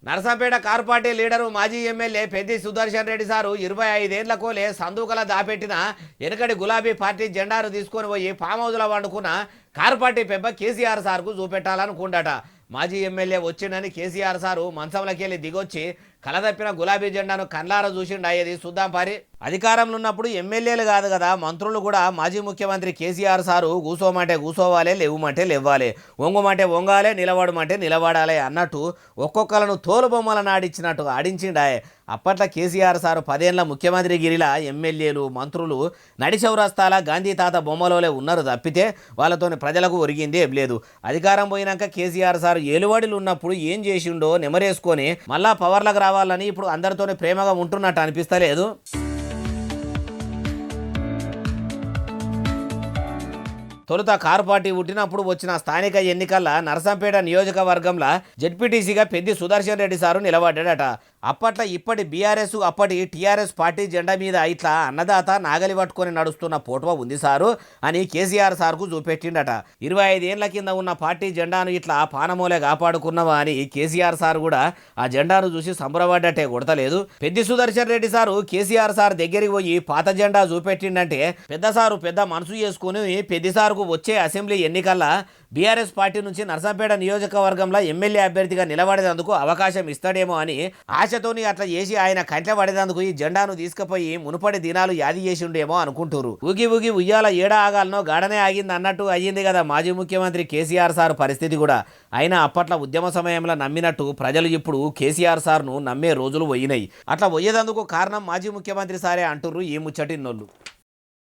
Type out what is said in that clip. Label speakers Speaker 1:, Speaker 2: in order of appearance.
Speaker 1: Narsampet car party leader మాజీ MLA Peddi Sudarshan Reddy sir 25 కోలే సందూకల దాపెట్టిన వెనకటి గులాబీ పార్టీ జెండాను తీసుకొని పోయి ఫామ్ హౌస్లో వండుకున్న కార్ పార్టీ పెబ్బ కేసీఆర్ సార్కు చూపెట్టాలనుకుండట. మాజీ ఎమ్మెల్యే వచ్చిండని కేసీఆర్ సారు మంచంలోకెళ్ళి దిగొచ్చి కలదప్పిన గులాబీ జెండాను కళ్ళారా చూసిండు. అయ్యేది చూద్దాం పారి. అధికారంలో ఉన్నప్పుడు ఎమ్మెల్యేలు కాదు కదా, మంత్రులు కూడా మాజీ ముఖ్యమంత్రి కేసీఆర్ సారు కూసోమంటే కూసోవాలి, లేవుమంటే లేవ్వాలి, వంగుమంటే వంగాలే, నిలబడమంటే నిలబడాలి అన్నట్టు ఒక్కొక్కలను తోలు బొమ్మల నాడిచ్చినట్టు ఆడించిండాయే. అప్పట్లో కేసీఆర్ సారు 10 ఏళ్ల ముఖ్యమంత్రి గిరిలా ఎమ్మెల్యేలు మంత్రులు నడిచౌరస్తాల గాంధీ తాత బొమ్మలోనే ఉన్నారు తప్పితే వాళ్ళతోని ప్రజలకు ఒరిగింది ఏం లేదు. అధికారం పోయినాక కేసీఆర్ సారు ఏలువాడిలు ఉన్నప్పుడు ఏం చేసిండో నెమరేసుకొని మళ్ళా పవర్లకు రావాలని ఇప్పుడు అందరితోనే ప్రేమగా ఉంటున్నట్టు అనిపిస్తలేదు. తొలుత కారు పార్టీ పుట్టినప్పుడు వచ్చిన స్థానిక ఎన్నికల్లో నరసంపేట నియోజకవర్గంలో జెడ్పీటీసీగా పెద్ది సుదర్శన్ రెడ్డి సారు నిలబడ్డాడట. అప్పట్లో ఇప్పటి బీఆర్ఎస్ అప్పటి టీఆర్ఎస్ పార్టీ జెండా మీద ఇట్లా అన్నదాత నాగలి పట్టుకొని నడుస్తున్న ఫోటో ఉంది సారు అని కేసీఆర్ సార్కు చూపెట్టిండట. 25 ఏళ్ల కింద ఉన్న పార్టీ జెండాను ఇట్లా పానమూలే కాపాడుకున్నావా అని కేసీఆర్ సార్ కూడా ఆ జెండాను చూసి సంబరపడ్డట్టే కొడతలేదు. పెద్ది సుదర్శన్ రెడ్డి సారు కేసీఆర్ సార్ దగ్గరికి పోయి పాత జెండా చూపెట్టిండంటే పెద్ద సారు పెద్ద మనసు చేసుకుని పెద్ది సారు వచ్చే అసెంబ్లీ ఎన్నికల్లో బీఆర్ఎస్ పార్టీ నుంచి నరసంపేట నియోజకవర్గంలో ఎమ్మెల్యే అభ్యర్థిగా నిలబడేందుకు అవకాశం ఇస్తాడేమో అని ఆశతోని అట్లా చేసి ఆయన కంట్ల పడేందుకు ఈ జెండాను తీసుకుపోయి మునుపటి దినాలు యాది చేసిండేమో అనుకుంటారు. ఊగి ఊగి ఉయ్యాల ఏడ ఆగాలనో గాడనే ఆగింది అన్నట్టు అయ్యింది కదా మాజీ ముఖ్యమంత్రి కేసీఆర్ సార్ పరిస్థితి కూడా. అయినా అప్పట్లో ఉద్యమ సమయంలో నమ్మినట్టు ప్రజలు ఇప్పుడు కేసీఆర్ సార్ను నమ్మే రోజులు పోయినాయి. అట్లా పోయేందుకు కారణం మాజీ ముఖ్యమంత్రి సారే అంటుర్రు ఈ ముచ్చటిన్నోళ్ళు.